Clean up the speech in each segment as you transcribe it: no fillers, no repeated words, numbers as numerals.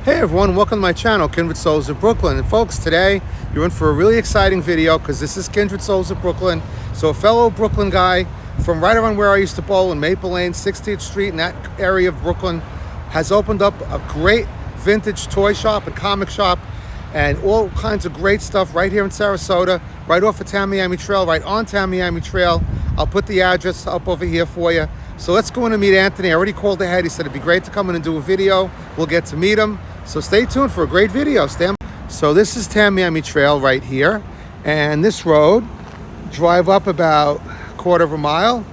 Hey everyone, welcome to my channel, Kindred Souls of Brooklyn. And folks, today you're in for a really exciting video because this is Kindred Souls of Brooklyn. So a fellow Brooklyn guy from right around where I used to bowl in Maple Lane, 16th Street, in that area of Brooklyn, has opened up a great vintage toy shop and comic shop and all kinds of great stuff right here in Sarasota, right off of Tamiami Trail, right on Tamiami Trail. I'll put the address up over here for you. So let's go in and meet Anthony. I already called ahead. He said it'd be great to come in and do a video. We'll get to meet him. So stay tuned for a great video. So this is Tamiami Trail right here. And this road, drive up about a quarter of a mile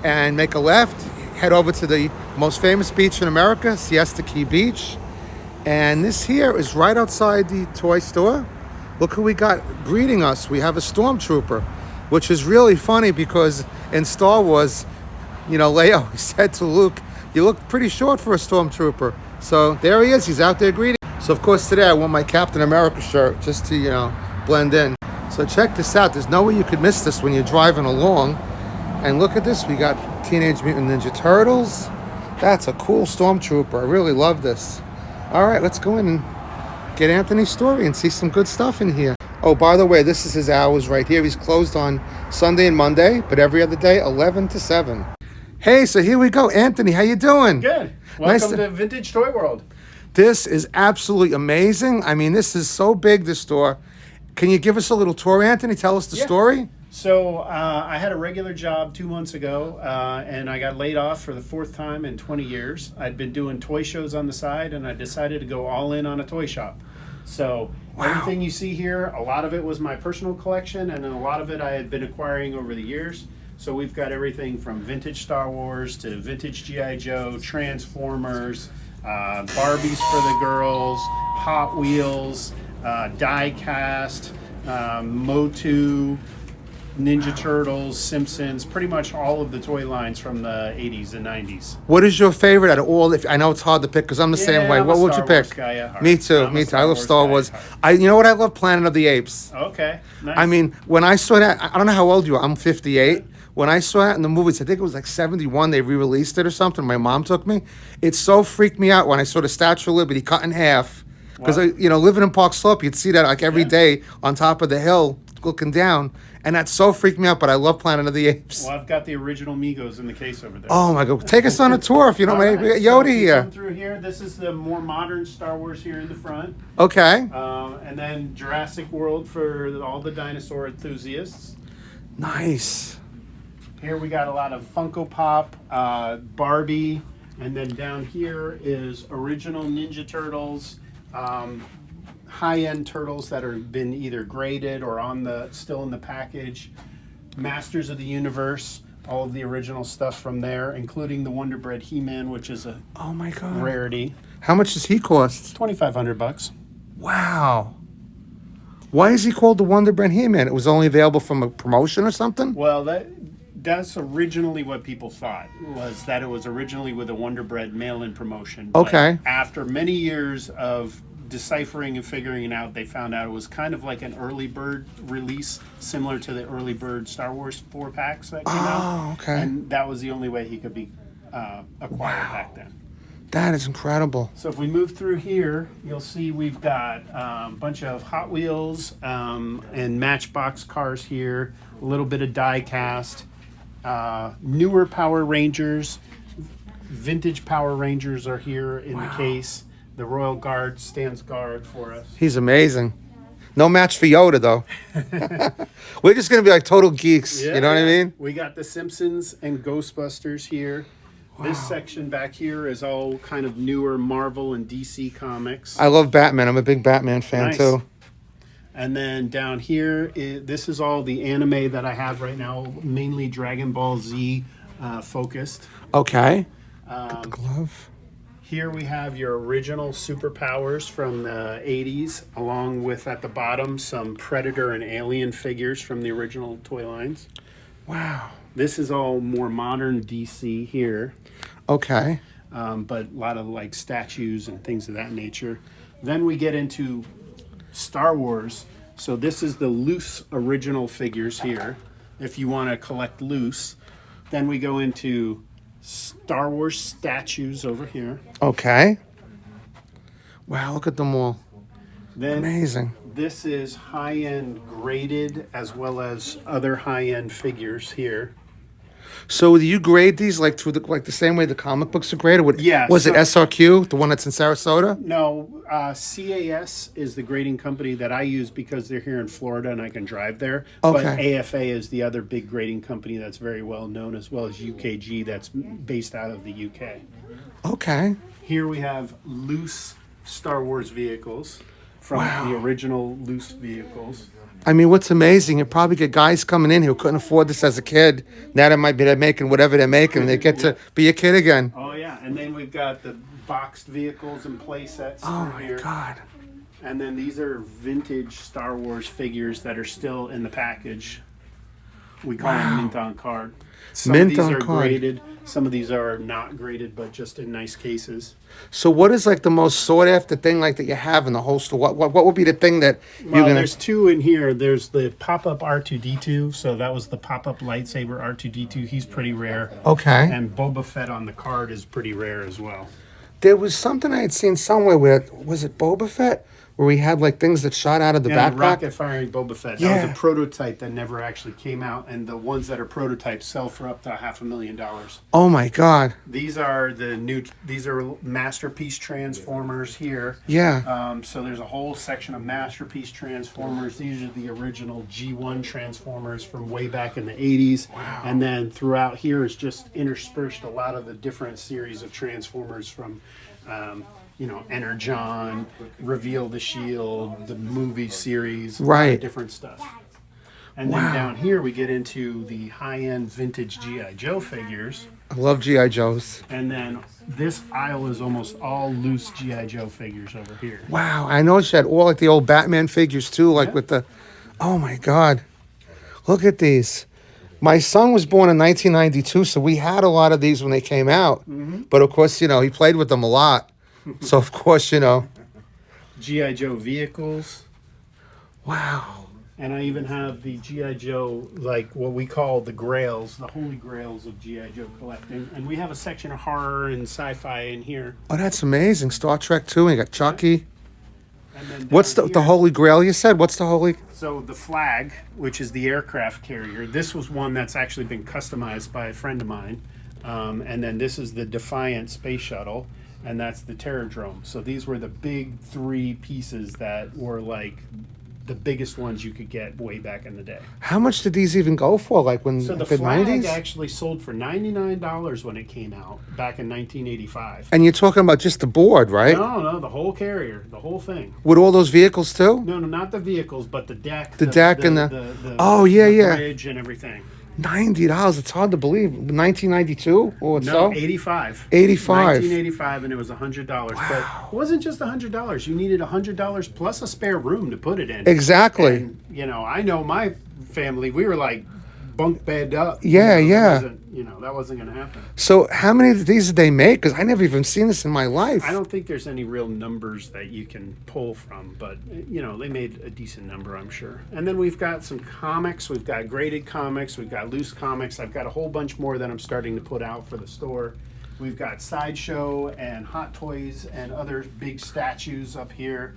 and make a left. Head over to the most famous beach in America, Siesta Key Beach. And this here is right outside the toy store. Look who we got greeting us. We have a stormtrooper, which is really funny because in Star Wars, you know, Leo said to Luke, "You look pretty short for a stormtrooper." So there he is. He's out there greeting. So of course today I wore my Captain America shirt just to, you know, blend in. So check this out. There's no way you could miss this when you're driving along. And look at this. We got Teenage Mutant Ninja Turtles. That's a cool stormtrooper. I really love this. All right, let's go in and get Anthony's story and see some good stuff in here. Oh, by the way, this is his hours right here. He's closed on Sunday and Monday, but every other day, 11 to 7. Hey, so here we go. Anthony, how you doing? Good. Welcome to Vintage Toy World. This is absolutely amazing. I mean, this is so big, this store. Can you give us a little tour, Anthony? Tell us the story. So I had a regular job 2 months ago, and I got laid off for the fourth time in 20 years. I'd been doing toy shows on the side, and I decided to go all in on a toy shop. So everything you see here, a lot of it was my personal collection, and then a lot of it I had been acquiring over the years. So we've got everything from vintage Star Wars to vintage G.I. Joe, Transformers, Barbies for the girls, Hot Wheels, die cast, Motu, Ninja Turtles, Simpsons, pretty much all of the toy lines from the 80s and 90s. What is your favorite out of all? I know it's hard to pick because I'm the same way. What would you pick? Me too. Me too. I love Star Wars. You know what? I love Planet of the Apes. Okay. Nice. I mean, when I saw that, I don't know how old you are. I'm 58. When I saw that in the movies, I think it was like 71, they re-released it or something. My mom took me. It so freaked me out when I saw the Statue of Liberty cut in half. Because, you know, living in Park Slope, you'd see that like every day on top of the hill looking down. And that so freaked me out, but I love Planet of the Apes. Well, I've got the original Migos in the case over there. Oh, my God. Take us on a tour if you don't mind. We got Yoda here. Come through here. This is the more modern Star Wars here in the front. Okay. And then Jurassic World for all the dinosaur enthusiasts. Nice. Here we got a lot of Funko Pop, Barbie, and then down here is original Ninja Turtles, high-end turtles that have been either graded or still in the package, Masters of the Universe, all of the original stuff from there, including the Wonder Bread He-Man, which is a rarity. How much does he cost? $2,500. Wow. Why is he called the Wonder Bread He-Man? It was only available from a promotion or something? Well, that's originally what people thought, was that it was originally with a Wonder Bread mail-in promotion. Okay. But after many years of deciphering and figuring it out, they found out it was kind of like an early bird release, similar to the early bird Star Wars 4-packs that came out. Oh, okay. And that was the only way he could be acquired back then. That is incredible. So if we move through here, you'll see we've got a bunch of Hot Wheels and Matchbox cars here, a little bit of die cast. Newer Power Rangers, vintage Power Rangers are here in the case. The Royal Guard stands guard for us. He's amazing. No match for Yoda, though. We're just going to be like total geeks. You know what I mean? We got the Simpsons and Ghostbusters here. Wow. This section back here is all kind of newer Marvel and DC comics. I love Batman. I'm a big Batman fan, too. And then down here, this is all the anime that I have right now, mainly Dragon Ball Z focused. Okay. The glove. Here we have your original superpowers from the 80s, along with, at the bottom, some Predator and Alien figures from the original toy lines. Wow. This is all more modern DC here. Okay. But a lot of like statues and things of that nature. Then we get into Star Wars. So this is the loose original figures here, if you want to collect loose. Then we go into Star Wars statues over here. Okay. Wow, look at them all. Then Amazing. this is high-end graded as well as other high-end figures here. So do you grade these like through the same way the comic books are graded? Yeah, Was so- it SRQ, the one that's in Sarasota? No, CAS is the grading company that I use because they're here in Florida and I can drive there. But Okay. AFA is the other big grading company that's very well known, as well as UKG that's based out of the UK. Okay. Here we have loose Star Wars vehicles from Wow. the original loose vehicles. I mean, what's amazing, you probably get guys coming in who couldn't afford this as a kid. Now they might be they're making whatever they're making. They get to be a kid again. Oh yeah, and then we've got the boxed vehicles and play sets Oh through my here. God. And then these are vintage Star Wars figures that are still in the package. We call them mint on card. Some Mint of these on are card. graded. Some of these are not graded, but just in nice cases. So what is like the most sought after thing like that you have in the whole store? What would be the thing that you're Well, gonna? there's two in here. There's the pop-up R2-D2. So that was the pop-up lightsaber R2-D2. He's pretty rare. Okay. And Boba Fett on the card is pretty rare as well. There was something I had seen somewhere where was it Boba Fett, where we had like things that shot out of the Yeah, backpack. rocket firing Boba Fett. That Yeah. was a prototype that never actually came out, and the ones that are prototypes sell for up to $500,000. Oh my God. These are these are masterpiece transformers here. Yeah. So there's a whole section of masterpiece transformers. These are the original G1 transformers from way back in the 80s. Wow. And then throughout here is just interspersed a lot of the different series of transformers from Energon, Reveal the Shield, the movie series, a lot of Right. different stuff. And then Wow. down here we get into the high-end vintage G.I. Joe figures. I love GI Joes. And then this aisle is almost all loose G.I. Joe figures over here. Wow. I noticed you had all like the old Batman figures too, like with the. Oh my God. Look at these. My son was born in 1992, so we had a lot of these when they came out. But of course, he played with them a lot. So of course, G.I. Joe vehicles. Wow. And I even have the G.I. Joe, like what we call the grails, the holy grails of G.I. Joe collecting. And we have a section of horror and sci-fi in here. Oh, that's amazing. Star Trek too. And you got Chucky. And then What's down the here- Holy Grail? You said what's the Holy? So the Flagg, which is the aircraft carrier, this was one that's actually been customized by a friend of mine. And then this is the Defiant space shuttle, and that's the Terrordrome. So these were the big three pieces that were like the biggest ones you could get way back in the day. How much did these even go for? Like when So the the Flagg 90s? actually sold for $99 when it came out back in 1985. And you're talking about just the board, right? No, the whole carrier, the whole thing. With all those vehicles too? No, not the vehicles, but the deck. The deck and oh, the yeah. bridge and everything. $90. It's hard to believe. 1992 or No, so? 85. 85. 1985, and it was $100. But it wasn't just $100. You needed $100 plus a spare room to put it in. Exactly. And, I know my family, we were like bunk bed up. Yeah, yeah. That wasn't going to happen. So how many of these did they make? Because I never even seen this in my life. I don't think there's any real numbers that you can pull from, but they made a decent number, I'm sure. And then we've got some comics. We've got graded comics. We've got loose comics. I've got a whole bunch more that I'm starting to put out for the store. We've got Sideshow and Hot Toys and other big statues up here.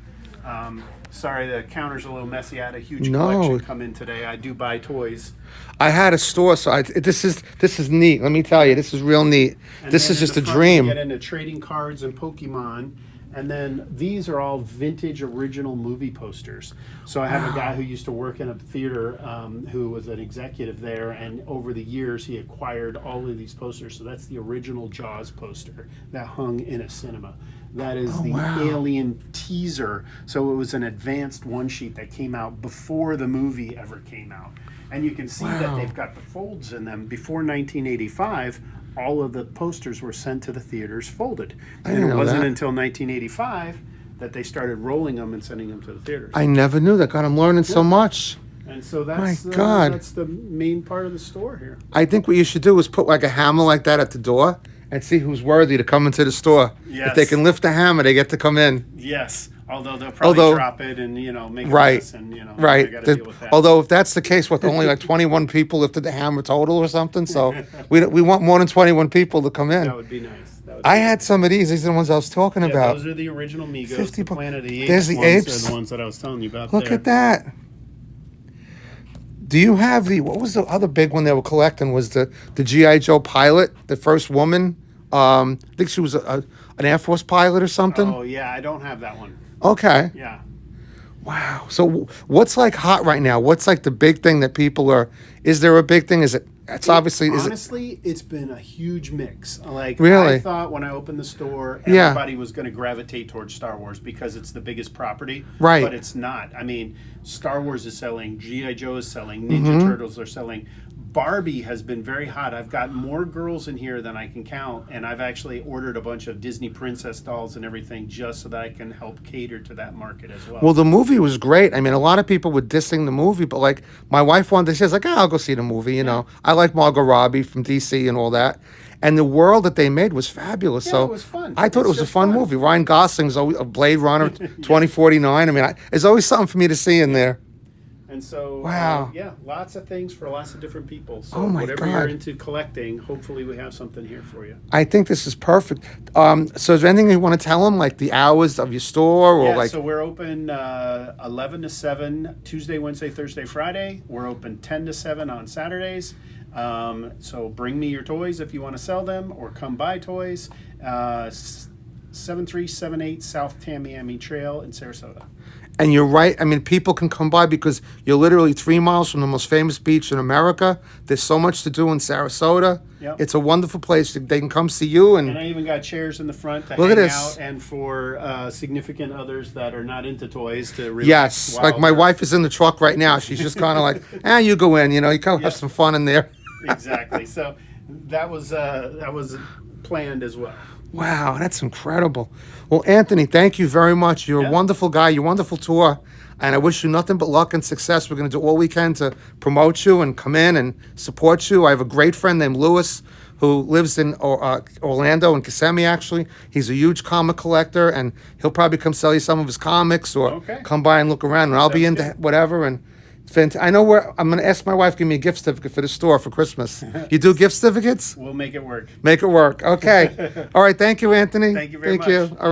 Sorry, the counter's a little messy. I had a huge collection come in today. I do buy toys. I had a store, so this is neat. Let me tell you, this is real neat. And This then is in just the a front, dream. We get into trading cards and Pokemon. And then these are all vintage original movie posters. So I have a guy who used to work in a theater who was an executive there. And over the years, he acquired all of these posters. So that's the original Jaws poster that hung in a cinema. That is the Alien teaser. So it was an advanced one sheet that came out before the movie ever came out. And you can see that they've got the folds in them. Before 1985, all of the posters were sent to the theaters folded. And it wasn't until 1985 that they started rolling them and sending them to the theaters. I never knew that. God, I'm learning so much. And so that's My God. that's the main part of the store here. I think what you should do is put like a hammer like that at the door and see who's worthy to come into the store. Yes. If they can lift the hammer, they get to come in. Yes, although they'll probably drop it and make a mess and I gotta deal with that. Although if that's the case, only like 21 people lifted the hammer total or something. So we want more than 21 people to come in. That would be nice. I had some of these. These are the ones I was talking Yeah, about. those are the original Migos. 50 The Planet of the Apes There's the ones apes. are the ones that I was telling you about. Look there. at that. Do you have what was the other big one they were collecting? Was the G.I. Joe pilot, the first woman? I think she was an Air Force pilot or something. Oh yeah, I don't have that one. Okay. Yeah. Wow. So what's like hot right now? What's like the big thing that people are? Is there a big thing? Is it? It's obviously. Honestly, it's been a huge mix. Like Really? I thought when I opened the store, Yeah. everybody was going to gravitate towards Star Wars because it's the biggest property. Right. But it's not. I mean, Star Wars is selling, GI Joe is selling, Mm-hmm. Ninja Turtles are selling. Barbie has been very hot. I've got more girls in here than I can count, and I've actually ordered a bunch of Disney princess dolls and everything just so that I can help cater to that market as well. Well, the movie was great. I mean, a lot of people were dissing the movie, but like my wife wanted, she was like, I'll go see the movie. You know, I like Margot Robbie from DC and all that. And the world that they made was fabulous. Yeah, so it was fun. I thought It's it was a just fun fun. movie. Ryan Gosling's always a Blade Runner 2049. I mean, there's always something for me to see in there. And so, Wow. yeah, lots of things for lots of different people. So Oh my whatever you're God. into collecting, hopefully we have something here for you. I think this is perfect. So is there anything you want to tell them, like the hours of your store or Yeah, like? so we're open 11 to 7 Tuesday, Wednesday, Thursday, Friday. We're open 10 to 7 on Saturdays. So bring me your toys if you want to sell them or come buy toys. 7378 South Tamiami Trail in Sarasota. And you're right. I mean, people can come by because you're literally 3 miles from the most famous beach in America. There's so much to do in Sarasota. Yep. It's a wonderful place. They can come see you. And And I even got chairs in the front to Look at hang this. out, and for significant others that are not into toys to relax. yes, while like my they're- wife is in the truck right now. She's just kind of like, you go in. You know, you can have some fun in there. Exactly. So that was planned as well. Wow, that's incredible. Well, Anthony, thank you very much. You're a Yeah. wonderful guy. You're a wonderful tour. And I wish you nothing but luck and success. We're going to do all we can to promote you and come in and support you. I have a great friend named Lewis who lives in Orlando in Kissimmee, actually. He's a huge comic collector, and he'll probably come sell you some of his comics or Okay. come by and look around. And I'll be Sounds into good. whatever. And I know where I'm going to ask my wife to give me a gift certificate for the store for Christmas. You do gift certificates? We'll make it work. Make it work. Okay. All right. Thank you, Anthony. Thank you very much. Thank you. All right.